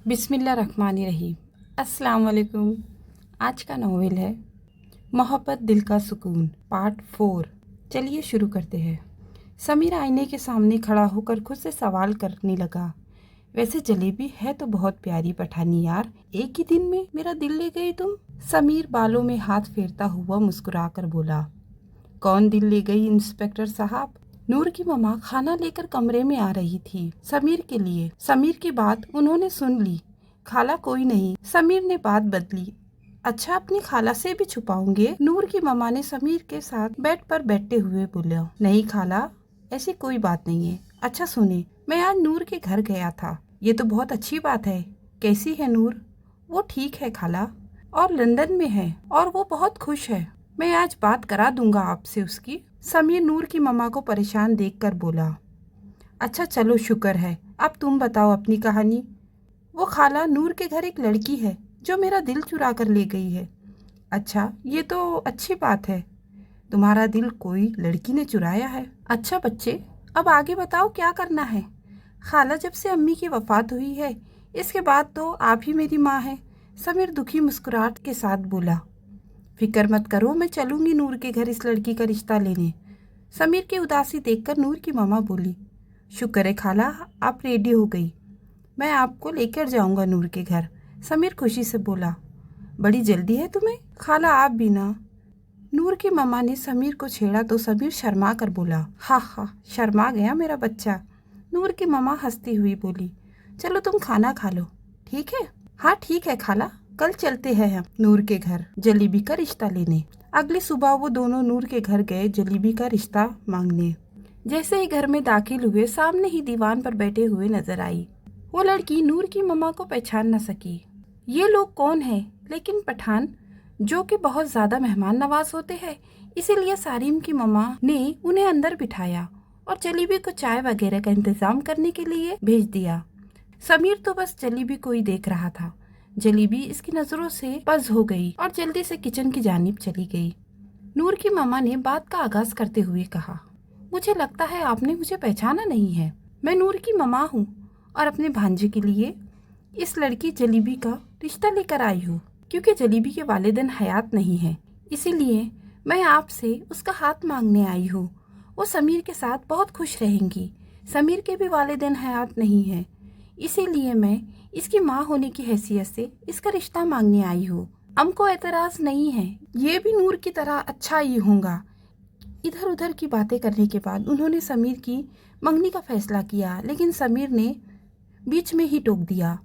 बिस्मिल्लाहिर्रहमानिर्रहीम। अस्सलाम वालेकुम। आज का नॉवेल है मोहब्बत दिल का सुकून पार्ट 4। चलिए शुरू करते हैं। समीर आईने के सामने खड़ा होकर खुद से सवाल करने लगा, वैसे जलेबी है तो बहुत प्यारी पठानी यार, एक ही दिन में मेरा दिल ले गई तुम। समीर बालों में हाथ फेरता हुआ मुस्कुराकर बोला, कौन दिल ले गई इंस्पेक्टर साहब? नूर की मम्मा खाना लेकर कमरे में आ रही थी समीर के लिए। समीर की बात उन्होंने सुन ली। खाला कोई नहीं। समीर ने बात बदली, अच्छा अपनी खाला से भी छुपाओगे? नूर की मम्मा ने समीर के साथ बेड पर बैठे हुए बोला, नहीं खाला, ऐसी कोई बात नहीं है। अच्छा सुने, मैं आज नूर के घर गया था। ये तो बहुत अच्छी बात है। कैसी है नूर? वो ठीक है खाला, और लंदन में है और वो बहुत खुश है। मैं आज बात करा दूंगा आपसे उसकी। समीर नूर की मम्मा को परेशान देखकर बोला, अच्छा चलो शुक्र है। अब तुम बताओ अपनी कहानी। वो खाला, नूर के घर एक लड़की है जो मेरा दिल चुरा कर ले गई है। अच्छा, ये तो अच्छी बात है। तुम्हारा दिल कोई लड़की ने चुराया है? अच्छा बच्चे, अब आगे बताओ क्या करना है? खाला, जब से अम्मी की वफात हुई है इसके बाद तो आप ही मेरी माँ है। समीर दुखी मुस्कुराहट के साथ बोला, फिक्र मत करो, मैं चलूंगी नूर के घर इस लड़की का रिश्ता लेने। समीर की उदासी देखकर नूर की मामा बोली, शुक्र है खाला, आप रेडी हो गई। मैं आपको लेकर जाऊंगा नूर के घर। समीर खुशी से बोला, बड़ी जल्दी है तुम्हें? खाला आप भी ना। नूर की मामा ने समीर को छेड़ा तो समीर शर्मा कर बोला, हा हा, शर्मा गया मेरा बच्चा। नूर की मामा हंसती हुई बोली, चलो तुम खाना खा लो। ठीक है? हाँ ठीक है खाला, कल चलते हैं हम नूर के घर जलेबी का रिश्ता लेने। अगली सुबह वो दोनों नूर के घर गए जलेबी का रिश्ता मांगने। जैसे ही घर में दाखिल हुए, सामने ही दीवान पर बैठे हुए नजर आई। वो लड़की नूर की मम्मा को पहचान न सकी। ये लोग कौन हैं? लेकिन पठान जो कि बहुत ज्यादा मेहमान नवाज होते हैं, इसीलिए सारिम की मम्मा ने उन्हें अंदर बिठाया और जलेबी को चाय वगैरह का इंतजाम करने के लिए भेज दिया। समीर तो बस जलेबी को ही देख रहा था। जलेबी इसकी नजरों से बज हो गई और जल्दी से किचन की जानिब चली गई। नूर की मामा ने बात का आगाज करते हुए कहा, मुझे लगता है आपने मुझे पहचाना नहीं है। मैं नूर की मामा हूँ और अपने भांजे के लिए इस लड़की जलेबी का रिश्ता लेकर आई हूँ। क्योंकि जलेबी के वालिदैन हयात नहीं है, इसीलिए मैं आपसे उसका हाथ मांगने आई हूँ। वो समीर के साथ बहुत खुश रहेंगी। समीर के भी वालिदैन हयात नहीं है, इसीलिए मैं इसकी माँ होने की हैसियत से इसका रिश्ता मांगने आई हूँ। हमको एतराज नहीं है, ये भी नूर की तरह अच्छा ही होगा। इधर उधर की बातें करने के बाद उन्होंने समीर की मंगनी का फैसला किया, लेकिन समीर ने बीच में ही टोक दिया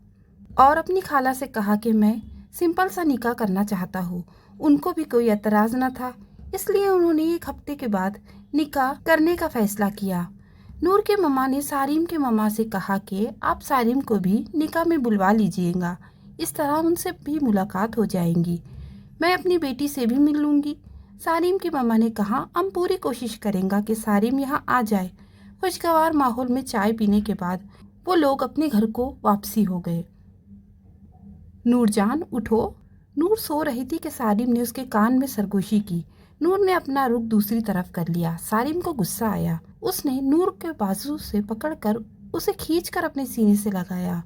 और अपनी खाला से कहा कि मैं सिंपल सा निकाह करना चाहता हूँ। उनको भी कोई एतराज न था, इसलिए उन्होंने 1 हफ्ते के बाद निकाह करने का फैसला किया। नूर के मम्मा ने सारिम के मम्मा से कहा कि आप सारिम को भी निकाह में बुलवा लीजिएगा, इस तरह उनसे भी मुलाकात हो जाएंगी। मैं अपनी बेटी से भी मिल लूँगी। सारिम की मम्मा ने कहा, हम पूरी कोशिश करेंगे कि सारिम यहाँ आ जाए। खुशगवार माहौल में चाय पीने के बाद वो लोग अपने घर को वापसी हो गए। नूरजान उठो। नूर सो रही थी कि सारिम ने उसके कान में सरगोशी की। नूर ने अपना रुख दूसरी तरफ कर लिया। सारिम को गुस्सा आया। उसने नूर के बाजू से पकड़कर उसे खींचकर अपने सीने से लगाया।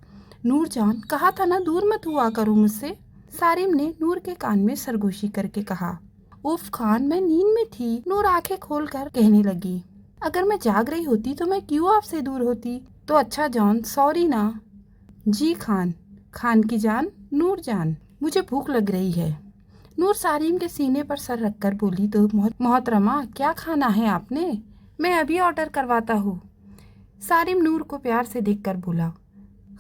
नूरजान, कहा था ना दूर मत हुआ करो मुझसे। सारिम ने नूर के कान में सरगोशी करके कहा। उफ खान, मैं नींद में थी। नूर आंखें खोलकर कहने लगी, अगर मैं जाग रही होती तो मैं क्यों आपसे दूर होती? तो अच्छा जॉन, सॉरी ना। जी खान। खान की जान, नूर जान, मुझे भूख लग रही है। नूर सारिम के सीने पर सर रखकर बोली, तो मोहतरमा क्या खाना है आपने? मैं अभी ऑर्डर करवाता हूँ। सारिम नूर को प्यार से देखकर बोला,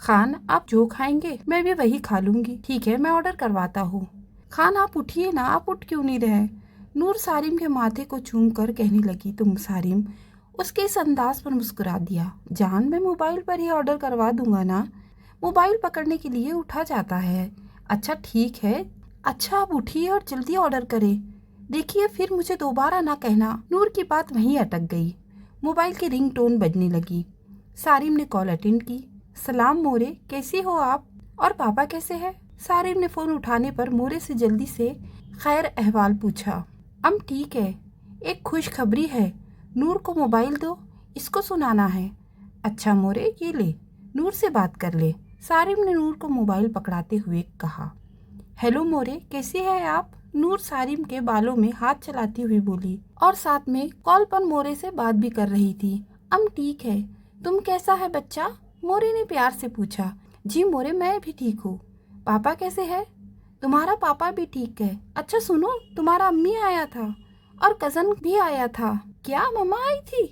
खान आप जो खाएंगे मैं भी वही खा लूंगी। ठीक है, मैं ऑर्डर करवाता हूँ। खान आप उठिए ना, आप उठ क्यों नहीं रहे? नूर सारिम के माथे को चूम कर कहने लगी। तुम सारिम उसके इस अंदाज पर मुस्कुरा दिया। जान, मैं मोबाइल पर ही ऑर्डर करवा दूंगा ना। मोबाइल पकड़ने के लिए उठा जाता है। अच्छा ठीक है, अच्छा आप उठिए और जल्दी ऑर्डर करें। देखिए फिर मुझे दोबारा ना कहना। नूर की बात वहीं अटक गई। मोबाइल की रिंगटोन बजने लगी। सारिम ने कॉल अटेंड की। सलाम मोरे, कैसी हो आप? और पापा कैसे हैं? सारिम ने फोन उठाने पर मोरे से जल्दी से खैर अहवाल पूछा। हम ठीक है, एक खुशखबरी है। नूर को मोबाइल दो, इसको सुनाना है। अच्छा मोरे, ये ले, नूर से बात कर ले। सारिम ने नूर को मोबाइल पकड़ाते हुए कहा। हेलो मोरे, कैसी है आप? नूर सारिम के बालों में हाथ चलाती हुई बोली और साथ में कॉल पर मोरे से बात भी कर रही थी। ठीक है, तुम कैसा है बच्चा? मोरे ने प्यार से पूछा। जी मोरे, मैं भी ठीक हूँ। पापा कैसे है? तुम्हारा पापा भी ठीक है। अच्छा सुनो, तुम्हारा अम्मी आया था और कज़न भी आया था। क्या मम्मा आई थी?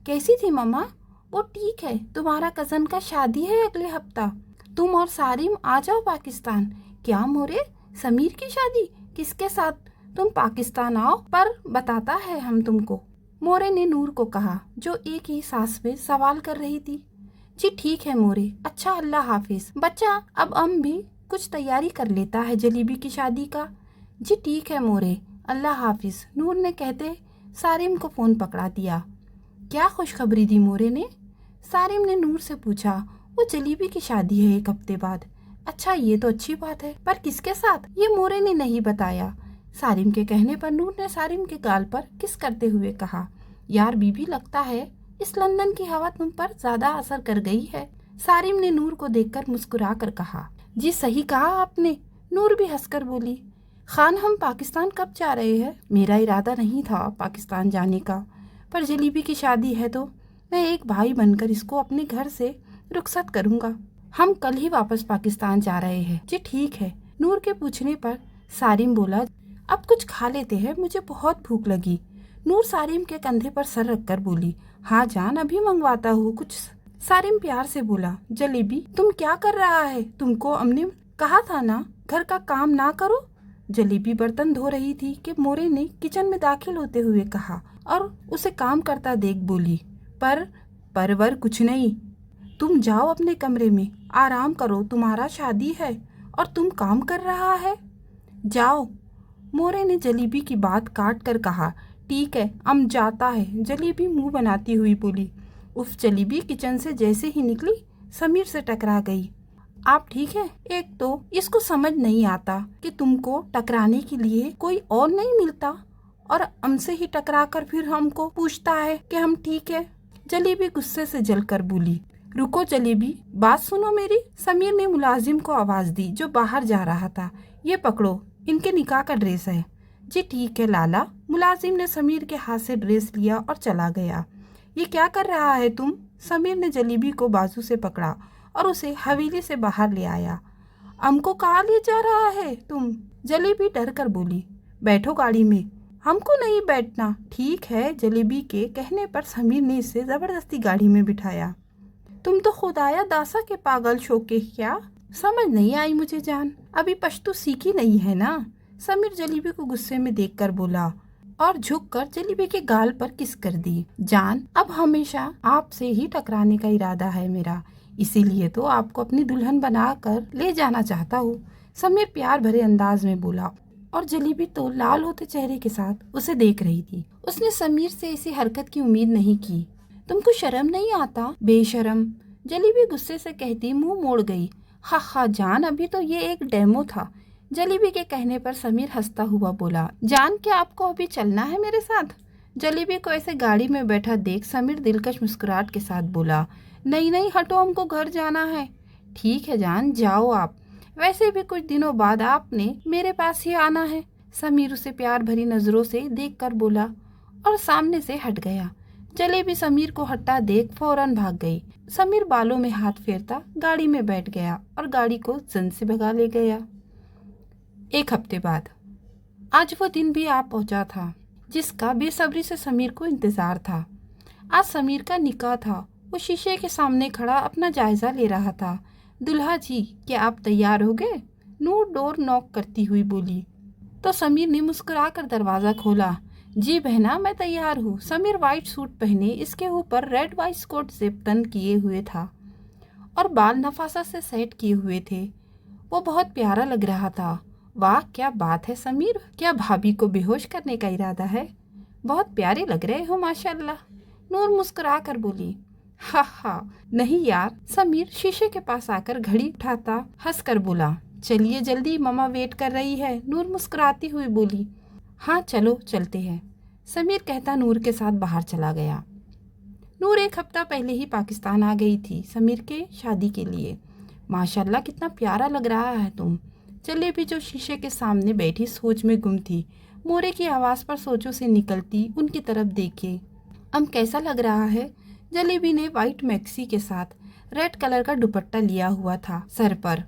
कैसी थी मम्मा? वो ठीक है, तुम्हारा कज़न का शादी है अगले हफ्ता। तुम और सारिम आ जाओ पाकिस्तान। क्या मोरे, समीर की शादी? किसके साथ? तुम पाकिस्तान आओ, पर बताता है हम तुमको, मोरे ने नूर को कहा, जो एक ही सांस में सवाल कर रही थी। जी ठीक है मोरे, अच्छा अल्लाह हाफिज। बच्चा अब भी कुछ तैयारी कर लेता है जलीबी की शादी का। जी ठीक है मोरे, अल्लाह हाफिज, नूर ने कहते सारिम को फ़ोन पकड़ा दिया। क्या खुशखबरी दी मोरे ने? सारिम ने नूर से पूछा। वो जलीबी की शादी है एक हफ्ते बाद। अच्छा, ये तो अच्छी बात है, पर किसके साथ? ये मोरे ने नहीं बताया। सारिम के कहने पर नूर ने सारिम के गाल पर किस करते हुए कहा, यार बीबी, लगता है इस लंदन की हवा तुम पर ज्यादा असर कर गई है। सारिम ने नूर को देखकर मुस्कुरा कर कहा। जी सही कहा आपने, नूर भी हंसकर बोली। खान, हम पाकिस्तान कब जा रहे हैं? मेरा इरादा नहीं था पाकिस्तान जाने का, पर जलीबी की शादी है तो मैं एक भाई बनकर इसको अपने घर से रुखसत करूंगा। हम कल ही वापस पाकिस्तान जा रहे हैं। जी ठीक है, नूर के पूछने पर सारिम बोला, अब कुछ खा लेते हैं, मुझे बहुत भूख लगी। नूर सारिम के कंधे पर सर रखकर बोली, हाँ जान, अभी मंगवाता हूँ कुछ। सारिम प्यार से बोला, जलेबी तुम क्या कर रहा है? तुमको हमने कहा था ना घर का काम ना करो। जलेबी बर्तन धो रही थी कि मोरे ने किचन में दाखिल होते हुए कहा और उसे काम करता देख बोली, परवर कुछ नहीं, तुम जाओ अपने कमरे में आराम करो, तुम्हारा शादी है और तुम काम कर रहा है, जाओ। मोरे ने जलेबी की बात काट कर कहा। ठीक है, जाता है। जलेबी मुंह बनाती हुई बोली। उफ, जलेबी किचन से जैसे ही निकली समीर से टकरा गई। आप ठीक है? एक तो इसको समझ नहीं आता कि तुमको टकराने के लिए कोई और नहीं मिलता और हमसे ही टकरा कर फिर हमको पूछता है कि हम ठीक है। जलेबी गुस्से से जलकर बोली। रुको जलेबी, बात सुनो मेरी। समीर ने मुलाजिम को आवाज दी जो बाहर जा रहा था। ये पकड़ो, इनके निकाह का ड्रेस है। जी ठीक है लाला। मुलाजिम ने समीर के हाथ से ड्रेस लिया और चला गया। ये क्या कर रहा है तुम? समीर ने जलेबी को बाजू से पकड़ा और उसे हवेली से बाहर ले आया। हमको कहाँ ले जा रहा है तुम? जलेबी डर कर बोली। बैठो गाड़ी में। हमको नहीं बैठना। ठीक है। जलेबी के कहने पर समीर ने इसे जबरदस्ती गाड़ी में बिठाया। तुम तो खुदाया दासा के पागल शोके क्या? समझ नहीं आई मुझे जान, अभी पश्तो सीखी नहीं है ना। समीर जलेबी को गुस्से में देखकर बोला और झुककर जलेबी के गाल पर किस कर दी। जान, अब हमेशा आपसे ही टकराने का इरादा है मेरा, इसीलिए तो आपको अपनी दुल्हन बनाकर ले जाना चाहता हूँ। समीर प्यार भरे अंदाज में बोला और जलेबी तो लाल होते चेहरे के साथ उसे देख रही थी। उसने समीर से ऐसी हरकत की उम्मीद नहीं की। तुमको शर्म नहीं आता? बेशरम, जलेबी गुस्से से कहती मुंह मोड़ गई। हा जान, अभी तो ये एक डेमो था। जलेबी के कहने पर समीर हंसता हुआ बोला, जान क्या आपको अभी चलना है मेरे साथ? जलेबी को ऐसे गाड़ी में बैठा देख समीर दिलकश मुस्कुराहट के साथ बोला, नहीं नहीं हटो, हमको घर जाना है। ठीक है जान, जाओ आप, वैसे भी कुछ दिनों बाद आपने मेरे पास ही आना है। समीर उसे प्यार भरी नजरों से देख कर बोला और सामने से हट गया। जलेबी समीर को हटता देख फौरन भाग गई। समीर बालों में हाथ फेरता गाड़ी में बैठ गया और गाड़ी को जन से भगा ले गया। एक हफ्ते बाद आज वो दिन भी आ पहुंचा था जिसका बेसब्री से समीर को इंतजार था। आज समीर का निकाह था। वो शीशे के सामने खड़ा अपना जायजा ले रहा था। दुल्हा जी, क्या आप तैयार हो गए? नूर डोर नॉक करती हुई बोली तो समीर ने मुस्कुराकर दरवाजा खोला। जी बहना, मैं तैयार हूँ। समीर वाइट सूट पहने इसके ऊपर रेड वाइट कोट से बटन किए हुए था और बाल नफासा से सेट किए हुए थे। वो बहुत प्यारा लग रहा था। वाह क्या बात है समीर, क्या भाभी को बेहोश करने का इरादा है? बहुत प्यारे लग रहे हो माशाल्लाह। नूर मुस्कुरा कर बोली। हा नहीं यार। समीर शीशे के पास आकर घड़ी उठाता हंस कर बोला, चलिए जल्दी, मम्मा वेट कर रही है। नूर मुस्कुराती हुई बोली, हाँ चलो चलते हैं। समीर कहता नूर के साथ बाहर चला गया। नूर एक हफ्ता पहले ही पाकिस्तान आ गई थी समीर के शादी के लिए। माशाल्लाह कितना प्यारा लग रहा है तुम। जलेबी जो शीशे के सामने बैठी सोच में गुम थी, मोरे की आवाज़ पर सोचों से निकलती उनकी तरफ देखे। अब कैसा लग रहा है? जलेबी ने वाइट मैक्सी के साथ रेड कलर का दुपट्टा लिया हुआ था सर पर,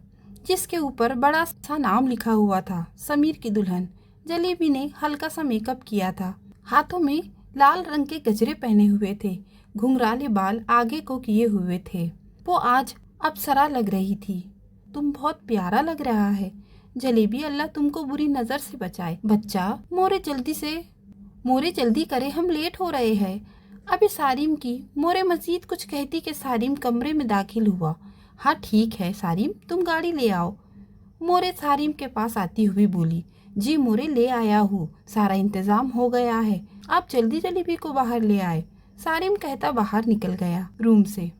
जिसके ऊपर बड़ा सा नाम लिखा हुआ था, समीर की दुल्हन। जलेबी ने हल्का सा मेकअप किया था, हाथों में लाल रंग के गजरे पहने हुए थे, घुंघराले बाल आगे को किए हुए थे। वो आज अप्सरा लग रही थी। तुम बहुत प्यारा लग रहा है जलेबी, अल्लाह तुमको बुरी नज़र से बचाए। बच्चा, मोरे जल्दी करे, हम लेट हो रहे हैं। अभी सारिम की मोरे मजीद कुछ कहती कि सारिम कमरे में दाखिल हुआ। हाँ ठीक है सारिम, तुम गाड़ी ले आओ। मोरे सारिम के पास आती हुई बोली, जी मोरे ले आया हूँ, सारा इंतज़ाम हो गया है, आप जल्दी जलेबी को बाहर ले आए। सारिम कहता बाहर निकल गया रूम से।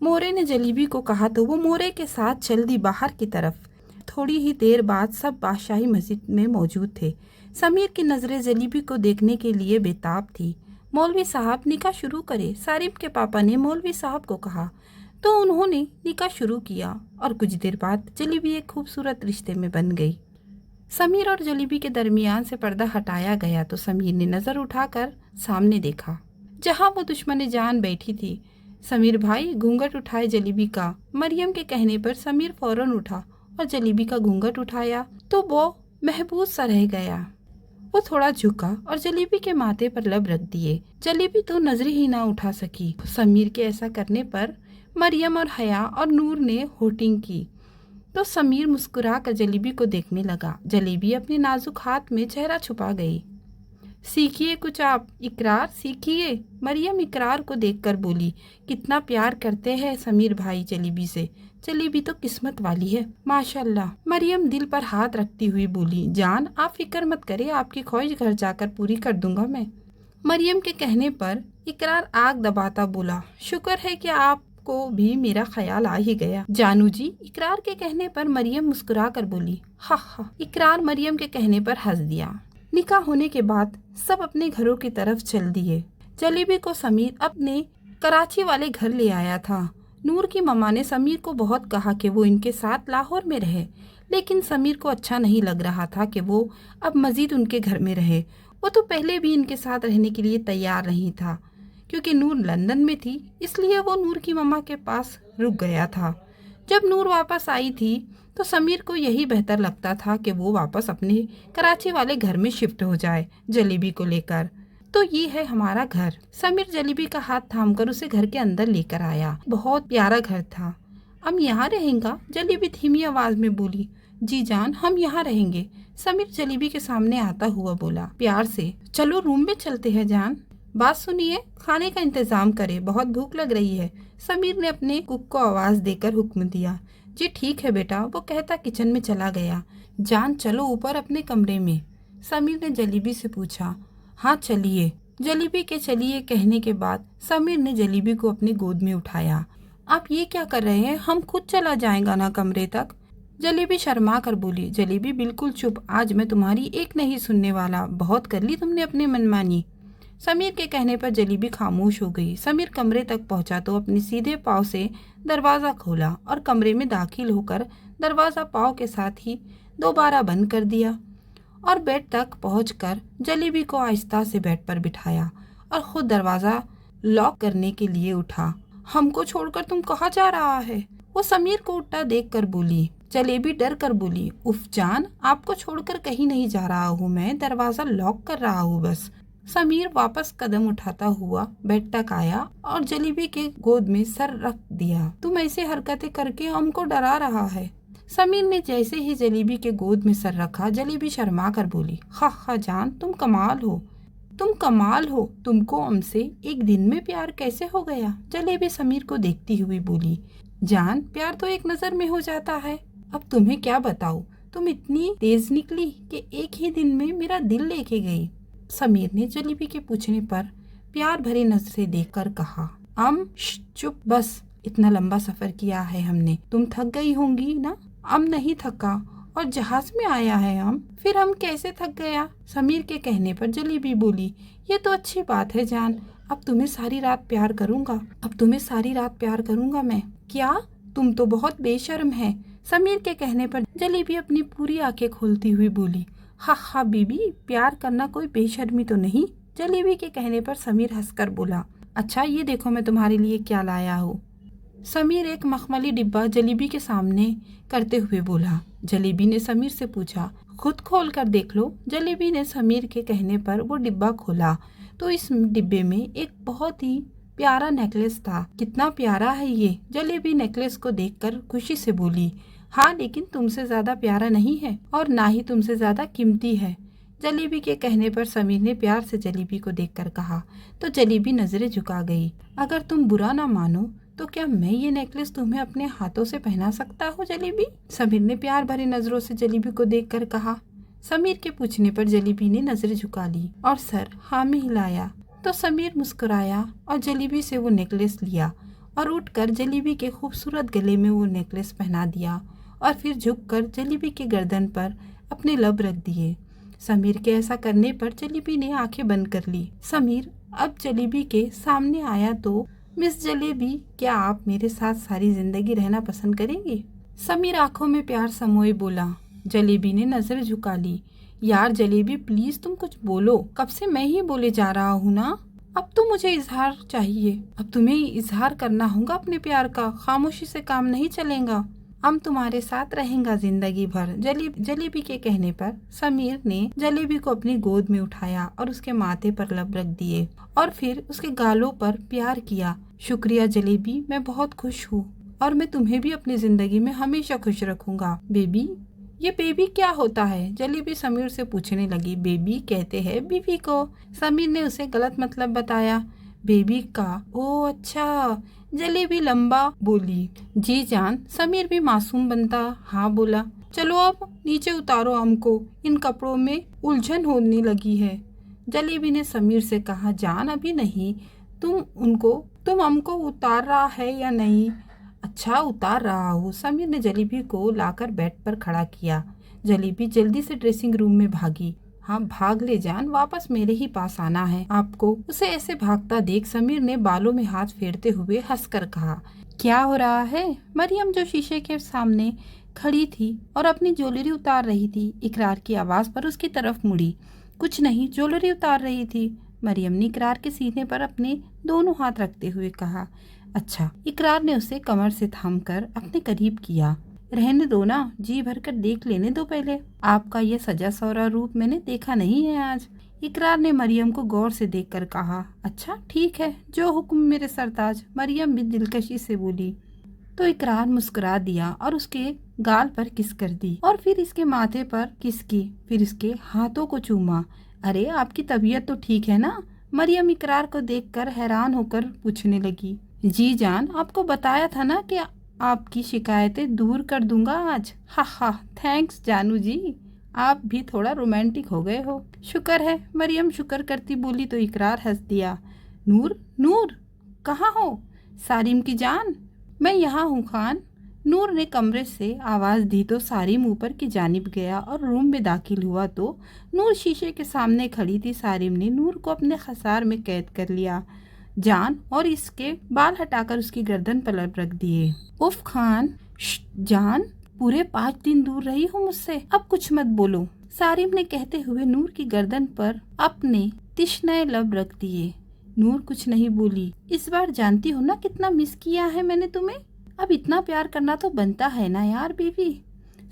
मोरे ने जलेबी को कहा तो वो मोरे के साथ चल दी बाहर की तरफ। थोड़ी ही देर बाद सब बादशाही मस्जिद में मौजूद थे। समीर की नज़रें जलेबी को देखने के लिए बेताब थी। मौलवी साहब निकाह शुरू करे, सारिम के पापा ने मौलवी साहब को कहा तो उन्होंने निकाह शुरू किया और कुछ देर बाद जलेबी एक खूबसूरत रिश्ते में बन गई। समीर और जलेबी के दरमियान से पर्दा हटाया गया तो समीर ने नज़र उठाकर सामने देखा जहां वो दुश्मन जान बैठी थी। समीर भाई, घूंघट उठाए जलेबी का। मरियम के कहने पर समीर फौरन उठा और जलेबी का घूंघट उठाया तो वो महबूस सा रह गया। वो थोड़ा झुका और जलेबी के माथे पर लब रख दिए। जलेबी तो नजर ही ना उठा सकी। समीर के ऐसा करने पर मरियम और हया और नूर ने होटिंग की तो समीर मुस्कुरा कर जलेबी को देखने लगा। जलेबी अपने नाजुक हाथ में चेहरा छुपा गई। सीखिए कुछ आप, इकरार सीखिए। मरियम इकरार को देखकर बोली, कितना प्यार करते हैं समीर भाई जलेबी से। जलेबी तो किस्मत वाली है माशाल्लाह। मरियम दिल पर हाथ रखती हुई बोली, जान आप फिक्र मत करें, आपकी ख्वाहिश घर जाकर पूरी कर दूंगा मैं। मरियम के कहने पर इकरार आग दबाता बोला, शुक्र है कि आपको भी मेरा ख्याल आ ही गया जानू जी। इकरार के कहने पर मरियम मुस्कुरा कर बोली, हा हा। इकरार मरियम के कहने पर हंस दिया। निकाह होने के बाद सब अपने घरों की तरफ चल दिए। जलेबी को समीर अपने कराची वाले घर ले आया था। नूर की मम्मा ने समीर को बहुत कहा कि वो इनके साथ लाहौर में रहे, लेकिन समीर को अच्छा नहीं लग रहा था कि वो अब मजीद उनके घर में रहे। वो तो पहले भी इनके साथ रहने के लिए तैयार नहीं था, क्योंकि नूर लंदन में थी, इसलिए वो नूर की मम्मा के पास रुक गया था। जब नूर वापस आई थी तो समीर को यही बेहतर लगता था कि वो वापस अपने कराची वाले घर में शिफ्ट हो जाए जलेबी को लेकर। तो ये है हमारा घर। समीर जलेबी का हाथ थामकर उसे घर के अंदर लेकर आया। बहुत प्यारा घर था। हम यहाँ रहेंगे? जलेबी धीमी आवाज में बोली। जी जान, हम यहाँ रहेंगे। समीर जलेबी के सामने आता हुआ बोला प्यार से, चलो रूम में चलते हैं जान। बात सुनिए, खाने का इंतजाम करे, बहुत भूख लग रही है। समीर ने अपने कुक को आवाज देकर हुक्म दिया। जी ठीक है बेटा, वो कहता किचन में चला गया। जान चलो ऊपर अपने कमरे में। समीर ने जलेबी से पूछा। हाँ चलिए। जलेबी के चलिए कहने के बाद समीर ने जलेबी को अपनी गोद में उठाया। आप ये क्या कर रहे हैं, हम खुद चला जाएगा ना कमरे तक। जलेबी शर्मा कर बोली। जलेबी बिल्कुल चुप, आज मैं तुम्हारी एक नहीं सुनने वाला। बहुत कर ली तुमने अपनी मनमानी। समीर के कहने पर जलेबी खामोश हो गई। समीर कमरे तक पहुंचा तो अपने सीधे पाँव से दरवाज़ा खोला और कमरे में दाखिल होकर दरवाज़ा पाँव के साथ ही दोबारा बंद कर दिया और बेड तक पहुंचकर जलेबी को आहिस्ता से बेड पर बिठाया और खुद दरवाज़ा लॉक करने के लिए उठा। हमको छोड़कर तुम कहाँ जा रहा है? वो समीर को उठता देख कर बोली। जलेबी डर कर बोली, उफ जान, आपको छोड़कर कहीं नहीं जा रहा हूँ मैं, दरवाज़ा लॉक कर रहा हूँ बस। समीर वापस कदम उठाता हुआ बेड तक आया और जलेबी के गोद में सर रख दिया। तुम ऐसे हरकतें करके हमको डरा रहा है। समीर ने जैसे ही जलेबी के गोद में सर रखा, जलेबी शर्मा कर बोली, हा हा जान, तुम कमाल हो, तुम कमाल हो, तुमको हमसे एक दिन में प्यार कैसे हो गया? जलेबी समीर को देखती हुई बोली, जान प्यार तो एक नजर में हो जाता है। अब तुम्हें क्या बताऊं, तुम इतनी तेज निकली कि एक ही दिन में मेरा दिल लेके गई। समीर ने जलेबी के पूछने पर प्यार भरी नजर से देखकर कहा, चुप, बस इतना लंबा सफर किया है हमने, तुम थक गई होंगी ना? नहीं थका, और जहाज में आया है हम, फिर हम कैसे थक गया? समीर के कहने पर जलेबी बोली, ये तो अच्छी बात है जान, अब तुम्हें सारी रात प्यार करूंगा मैं। क्या तुम तो बहुत बेशर्म है। समीर के कहने पर जलेबी अपनी पूरी आंखें खोलती हुई बोली, हा हा बीबी, प्यार करना कोई बेशर्मी तो नहीं। जलेबी के कहने पर समीर हंसकर बोला, अच्छा ये देखो मैं तुम्हारे लिए क्या लाया हूँ। समीर एक मखमली डिब्बा जलेबी के सामने करते हुए बोला। जलेबी ने समीर से पूछा, खुद खोल कर देख लो। जलेबी ने समीर के कहने पर वो डिब्बा खोला तो इस डिब्बे में एक बहुत ही प्यारा नेकलेस था। कितना प्यारा है ये। जलेबी नेकलेस को देखकर खुशी से बोली, हाँ लेकिन तुमसे ज्यादा प्यारा नहीं है और ना ही तुमसे ज्यादा कीमती है। जलेबी के कहने पर समीर ने प्यार से जलेबी को देखकर कहा तो जलेबी नजरें झुका गई। अगर तुम बुरा ना मानो तो क्या मैं ये नेकलेस तुम्हें अपने हाथों से पहना सकता हूँ जलेबी? समीर ने प्यार भरी नजरों से जलेबी को देखकर कहा। समीर के पूछने पर जलेबी ने नजरें झुका ली और सर हाँ में हिलाया तो समीर मुस्कुराया और जलेबी से वो नेकलेस लिया और उठकर जलेबी के खूबसूरत गले में वो नेकलेस पहना दिया और फिर झुककर जलेबी के गर्दन पर अपने लब रख दिए। समीर के ऐसा करने पर जलेबी ने आंखें बंद कर ली। समीर अब जलेबी के सामने आया तो, मिस जलेबी, क्या आप मेरे साथ सारी जिंदगी रहना पसंद करेंगी? समीर आंखों में प्यार समोए बोला। जलेबी ने नजर झुका ली। यार जलेबी प्लीज तुम कुछ बोलो, कब से मैं ही बोले जा रहा हूँ ना। अब तो मुझे इजहार चाहिए, अब तुम्हें इजहार करना होगा अपने प्यार का। खामोशी से काम नहीं चलेगा। हम तुम्हारे साथ रहेंगे जिंदगी भर। जलेबी के कहने पर समीर ने जलेबी को अपनी गोद में उठाया और उसके माथे पर लब रख दिए और फिर उसके गालों पर प्यार किया। शुक्रिया जलेबी, मैं बहुत खुश हूँ और मैं तुम्हें भी अपनी जिंदगी में हमेशा खुश रखूंगा। बेबी, ये बेबी क्या होता है? जलेबी समीर से पूछने लगी। बेबी कहते हैं बीवी को। समीर ने उसे गलत मतलब बताया। बेबी का? ओह अच्छा। जलेबी लंबा बोली। जी जान। समीर भी मासूम बनता हाँ बोला। चलो अब नीचे उतारो हमको, इन कपड़ों में उलझन होने लगी है। जलेबी ने समीर से कहा, जान अभी नहीं, तुम हमको उतार रहा है या नहीं? अच्छा उतार रहा हूँ। समीर ने जलेबी को लाकर बेड पर खड़ा किया। जलेबी जल्दी से ड्रेसिंग रूम में भागी। हाँ भाग ले जान, वापस मेरे ही पास आना है आपको। उसे ऐसे भागता देख समीर ने बालों में हाथ फेरते हुए हंसकर कहा, क्या हो रहा है? मरियम जो शीशे के सामने खड़ी थी और अपनी ज्वेलरी उतार रही थी, इकरार की आवाज पर उसकी तरफ मुड़ी। कुछ नहीं, ज्वेलरी उतार रही थी। मरियम ने इकरार के सीने पर अपने दोनों हाथ रखते हुए कहा। अच्छा। इकरार ने उसे कमर से थामकर अपने करीब किया। रहने दो ना, जी भरकर देख लेने दो पहले। आपका यह सजा सवरा रूप मैंने देखा नहीं है आज। इकरार ने मरियम को गौर से देखकर कहा। अच्छा ठीक है, जो हुक्म मेरे सरताज। मरियम भी दिलकशी से बोली। तो इकरार मुस्कुरा दिया और उसके गाल पर किस कर दी और फिर इसके माथे पर किस की, फिर इसके हाथों को चूमा। अरे आपकी तबीयत तो ठीक है ना? मरियम इकरार को देखकर हैरान होकर पूछने लगी। जी जान, आपको बताया था ना कि आपकी शिकायतें दूर कर दूंगा आज। हा हा, थैंक्स जानू जी, आप भी थोड़ा रोमांटिक हो गए हो। शुक्र है, मरियम शुक्र करती बोली तो इकरार हंस दिया। नूर, नूर कहाँ हो? सारिम की जान, मैं यहाँ हूँ खान। नूर ने कमरे से आवाज दी तो सारिम ऊपर की जानिब गया और रूम में दाखिल हुआ तो नूर शीशे के सामने खड़ी थी। सारिम ने नूर को अपने खसार में कैद कर लिया जान और इसके बाल हटाकर उसकी गर्दन पर रख दिए। उफ खान। जान, पूरे 5 दिन दूर रही हो मुझसे, अब कुछ मत बोलो। सारिम ने कहते हुए नूर की गर्दन पर अपने तिश्नए लब रख दिए। नूर कुछ नहीं बोली। इस बार जानती हो ना कितना मिस किया है मैंने तुम्हें। अब इतना प्यार करना तो बनता है ना यार बीवी।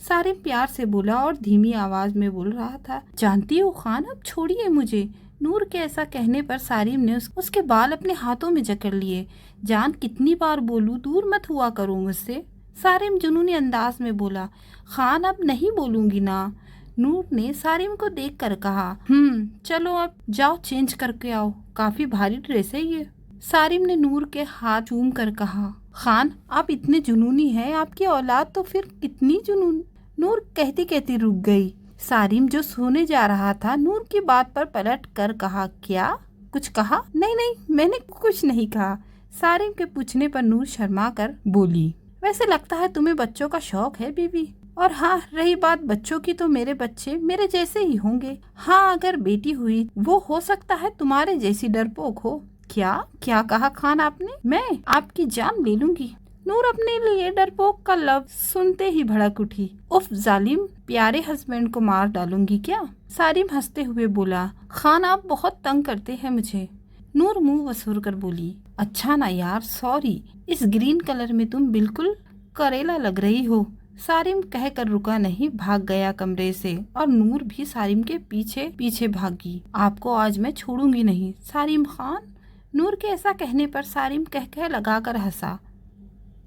सारिम प्यार से बोला और धीमी आवाज में बोल रहा था। जानती हो खान, अब छोड़िए मुझे। नूर के ऐसा कहने पर सारिम ने उसके बाल अपने हाथों में जकड़ लिए। जान, कितनी बार बोलूं, दूर मत हुआ करो मुझसे। सारिम जुनूनी अंदाज में बोला। खान, अब नहीं बोलूंगी ना। नूर ने सारिम को देखकर कहा। चलो अब जाओ चेंज करके आओ, काफी भारी ड्रेस है ये। सारिम ने नूर के हाथ चूम कर कहा। खान, आप इतने जुनूनी हैं, आपकी औलाद तो फिर कितनी जुनून। नूर कहती कहती रुक गई। सारिम जो सोने जा रहा था नूर की बात पर पलट कर कहा, क्या कुछ कहा? नहीं नहीं, मैंने कुछ नहीं कहा। सारिम के पूछने पर नूर शर्मा कर बोली। वैसे लगता है तुम्हें बच्चों का शौक है बीवी। और हाँ, रही बात बच्चों की तो मेरे बच्चे मेरे जैसे ही होंगे। हाँ, अगर बेटी हुई वो हो सकता है तुम्हारे जैसी डरपोक हो। क्या क्या कहा खान आपने? मैं आपकी जान ले लूंगी। नूर अपने लिए डरपोक का लफ्ज सुनते ही भड़क उठी। उफ जालिम, प्यारे हस्बैंड को मार डालूंगी क्या? सारिम हंसते हुए बोला, खान आप बहुत तंग करते हैं मुझे। नूर मुंह वसूर कर बोली, अच्छा ना यार, सॉरी, इस ग्रीन कलर में तुम बिल्कुल करेला लग रही हो। सारिम कहकर रुका नहीं, भाग गया कमरे से और नूर भी सारिम के पीछे पीछे भागी। आपको आज मैं छोड़ूंगी नहीं सारिम खान। नूर के ऐसा कहने पर सारिम कह लगाकर हंसा।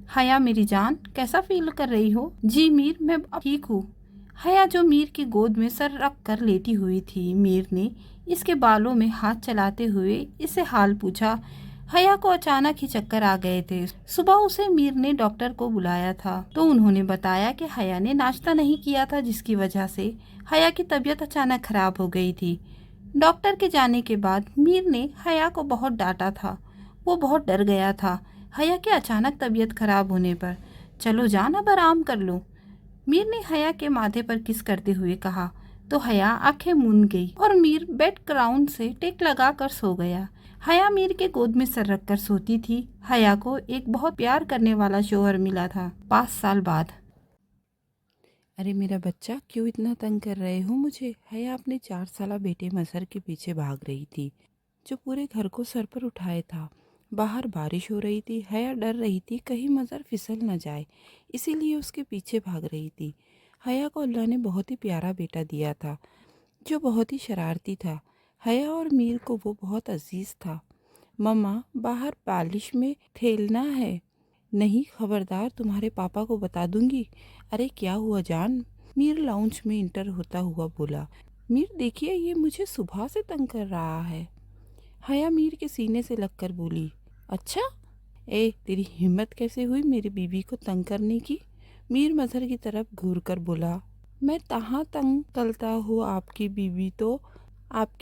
हया मेरी जान, कैसा फील कर रही हो? जी मीर, मैं अब ठीक हूँ। हया जो मीर की गोद में सर रख कर लेटी हुई थी, मीर ने इसके बालों में हाथ चलाते हुए इससे हाल पूछा। हया को अचानक ही चक्कर आ गए थे। सुबह उसे मीर ने डॉक्टर को बुलाया था तो उन्होंने बताया कि हया ने नाश्ता नहीं किया था, जिसकी वजह से हया की तबीयत अचानक खराब हो गई थी। डॉक्टर के जाने के बाद मीर ने हया को बहुत डांटा था। वो बहुत डर गया था हया के अचानक तबीयत खराब होने पर। चलो जान, अब आराम कर लो, मीर ने हया के माथे पर किस करते हुए कहा। तो हया आंखें मूंद गई और मीर बेड ग्राउंड से टेक लगा कर सो गया। हया मीर के गोद में सर रख कर सोती थी। हया को एक बहुत प्यार करने वाला शोहर मिला था 5 साल बाद। अरे मेरा बच्चा, क्यों इतना तंग कर रहे हो मुझे? हया अपने 4 साला बेटे मजहर के पीछे भाग रही थी, जो पूरे घर को सर पर उठाए था। बाहर बारिश हो रही थी। हया डर रही थी कहीं मजहर फिसल न जाए, इसीलिए उसके पीछे भाग रही थी। हया को अल्लाह ने बहुत ही प्यारा बेटा दिया था, जो बहुत ही शरारती था। हया और मीर को वो बहुत अजीज था। मम्मा, बाहर बारिश में खेलना है? नहीं, खबरदार, तुम्हारे पापा को बता दूंगी। अरे क्या हुआ जान? मीर लाउंज में इंटर होता हुआ बोला। मीर देखिए, ये मुझे सुबह से तंग कर रहा है। हया मीर के सीने से लगकर बोली, अच्छा, ए तेरी हिम्मत कैसे हुई मेरी बीवी को तंग करने की? मीर मजहर की तरफ घूर कर बोला, मैं कहाँ तंग करता हूँ? आपकी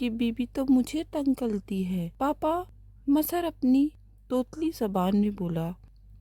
बीवी तो मुझे तंग करती है पापा। मजहर अपनी तोतली जबान में बोला।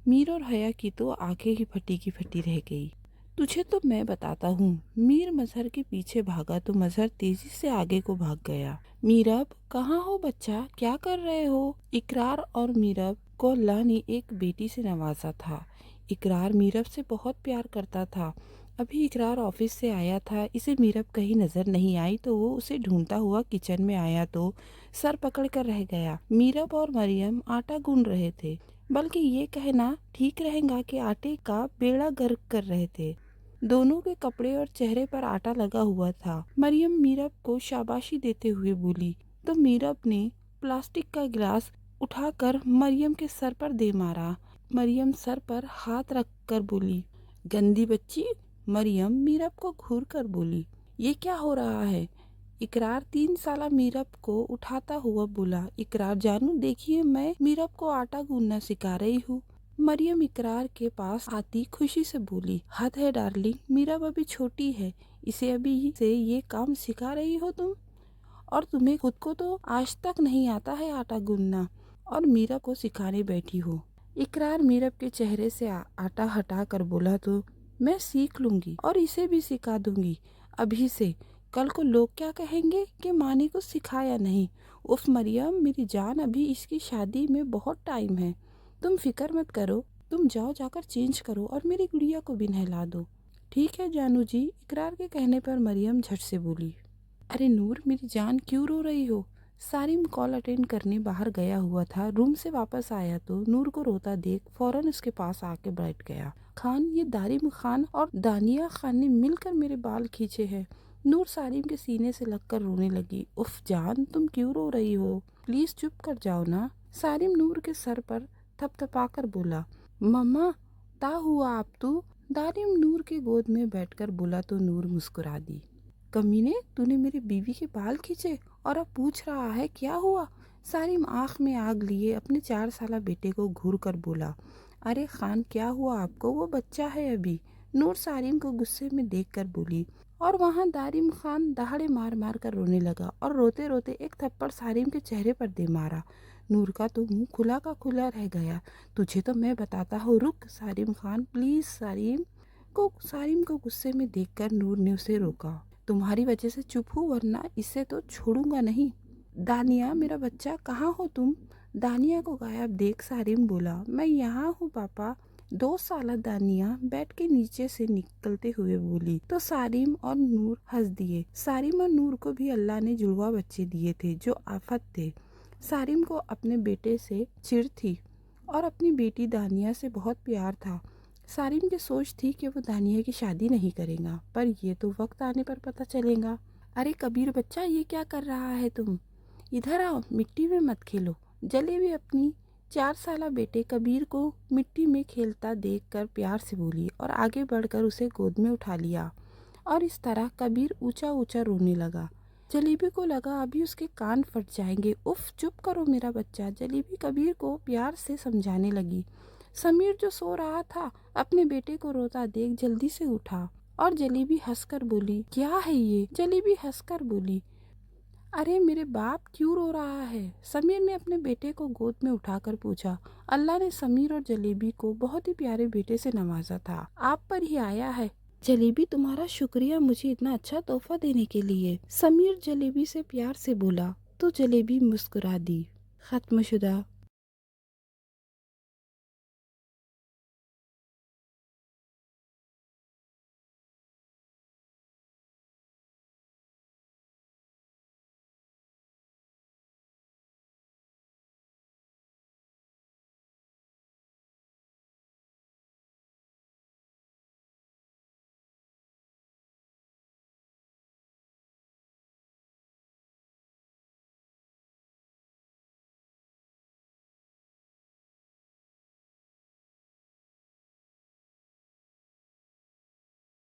मीर और हया की तो आंखें ही फटी की फटी रह गई। तुझे तो मैं बताता हूँ। मीर मजहर के पीछे भागा तो मजहर तेजी से आगे को भाग गया। मीरब, कहाँ हो बच्चा, क्या कर रहे हो? इकरार और मीरब को अल्लाह ने एक बेटी से नवाजा था। इकरार मीरब से बहुत प्यार करता था। अभी इकरार ऑफिस से आया था, इसे मीरब कहीं नजर नहीं आई तो वो उसे ढूंढता हुआ किचन में आया तो सर पकड़ कर रह गया। मीरब और मरियम आटा गूंद रहे थे, बल्कि ये कहना ठीक रहेगा कि आटे का बेड़ा गर्क कर रहे थे। दोनों के कपड़े और चेहरे पर आटा लगा हुआ था। मरियम मीरब को शाबाशी देते हुए बोली तो मीरब ने प्लास्टिक का गिलास उठाकर मरियम के सर पर दे मारा। मरियम सर पर हाथ रख कर बोली, गंदी बच्ची। मरियम मीरब को घूर कर बोली, ये क्या हो रहा है? इकरार 3 साला मीरब को उठाता हुआ बोला, इकरार जानू, देखिए मैं मीरब को आटा गूंदना सिखा रही हूँ। मरियम इकरार के पास आती खुशी से बोली, हद है डार्लिंग, मीरब अभी छोटी है, इसे अभी से ये काम सिखा रही हो तुम? और तुम्हें खुद को तो आज तक नहीं आता है आटा गूंदना और मीरब को सिखाने बैठी हो। इकरार मीरब के चेहरे से आटा हटा कर बोला, तो मैं सीख लूंगी और इसे भी सिखा दूंगी अभी से। कल को लोग क्या कहेंगे कि माँ ने कुछ सिखाया नहीं। उफ मरियम मेरी जान, अभी इसकी शादी में बहुत टाइम है, तुम फिक्र मत करो। तुम जाओ, जाकर चेंज करो और मेरी गुड़िया को भी नहला दो। ठीक है जानू जी। इकरार के कहने पर मरियम झट से बोली, अरे नूर मेरी जान, क्यों रो रही हो? सारिम कॉल अटेंड करने बाहर गया हुआ था। रूम से वापस आया तो नूर को रोता देख फौरन उसके पास आके बैठ गया। खान, ये दारिम खान और दानिया खान ने मिलकर मेरे बाल खींचे हैं। नूर सारिम के सीने से लगकर रोने लगी। उफ जान, तुम क्यों रो रही हो? प्लीज चुप कर जाओ ना। सारिम नूर के सर पर थपथपाकर बोला, मम्मा ता हुआ आप तू? दारिम नूर के गोद में बैठकर बोला तो नूर मुस्कुरा दी। कमीने, तूने मेरी बीवी के बाल खींचे और अब पूछ रहा है क्या हुआ? सारिम आंख में आग लिए अपने 4 साला बेटे को घूर कर बोला, अरे खान क्या हुआ आपको? वो बच्चा है अभी। नूर सारिम को गुस्से में देखकर बोली और वहाँ दारिम खान दहाड़े मार मार कर रोने लगा और रोते रोते एक थप्पड़ सारिम के चेहरे पर दे मारा। नूर का तो मुंह खुला का खुला रह गया। तुझे तो मैं बताता हूँ, रुक सारिम खान प्लीज। सारिम को गुस्से में देखकर नूर ने उसे रोका। तुम्हारी वजह से चुप हूँ, वरना इसे तो छोड़ूंगा नहीं। दानिया मेरा बच्चा, कहाँ हो तुम? दानिया को गायब देख सारिम बोला, मैं यहाँ हूँ पापा। 2 साल दानिया बेड के नीचे से निकलते हुए बोली तो सारिम और नूर हंस दिए। सारिम और नूर को भी अल्लाह ने जुड़वा बच्चे दिए थे जो आफत थे। सारिम को अपने बेटे से चिढ़ थी और अपनी बेटी दानिया से बहुत प्यार था। सारिम की सोच थी कि वो दानिया की शादी नहीं करेगा, पर ये तो वक्त आने पर पता चलेगा। अरे कबीर बच्चा, ये क्या कर रहा है तुम? इधर आओ, मिट्टी में मत खेलो। जलेबी अपनी 4 साला बेटे कबीर को मिट्टी में खेलता देखकर प्यार से बोली और आगे बढ़कर उसे गोद में उठा लिया। और इस तरह कबीर ऊंचा ऊंचा रोने लगा। जलेबी को लगा अभी उसके कान फट जाएंगे। उफ, चुप करो मेरा बच्चा। जलेबी कबीर को प्यार से समझाने लगी। समीर जो सो रहा था अपने बेटे को रोता देख जल्दी से उठा और जलेबी हंसकर बोली, क्या है ये? जलेबी हंसकर बोली, अरे मेरे बाप क्यों रो रहा है? समीर ने अपने बेटे को गोद में उठाकर पूछा। अल्लाह ने समीर और जलेबी को बहुत ही प्यारे बेटे से नवाजा था। आप पर ही आया है जलेबी, तुम्हारा शुक्रिया मुझे इतना अच्छा तोहफा देने के लिए। समीर जलेबी से प्यार से बोला तो जलेबी मुस्कुरा दी। खत्म शुदा।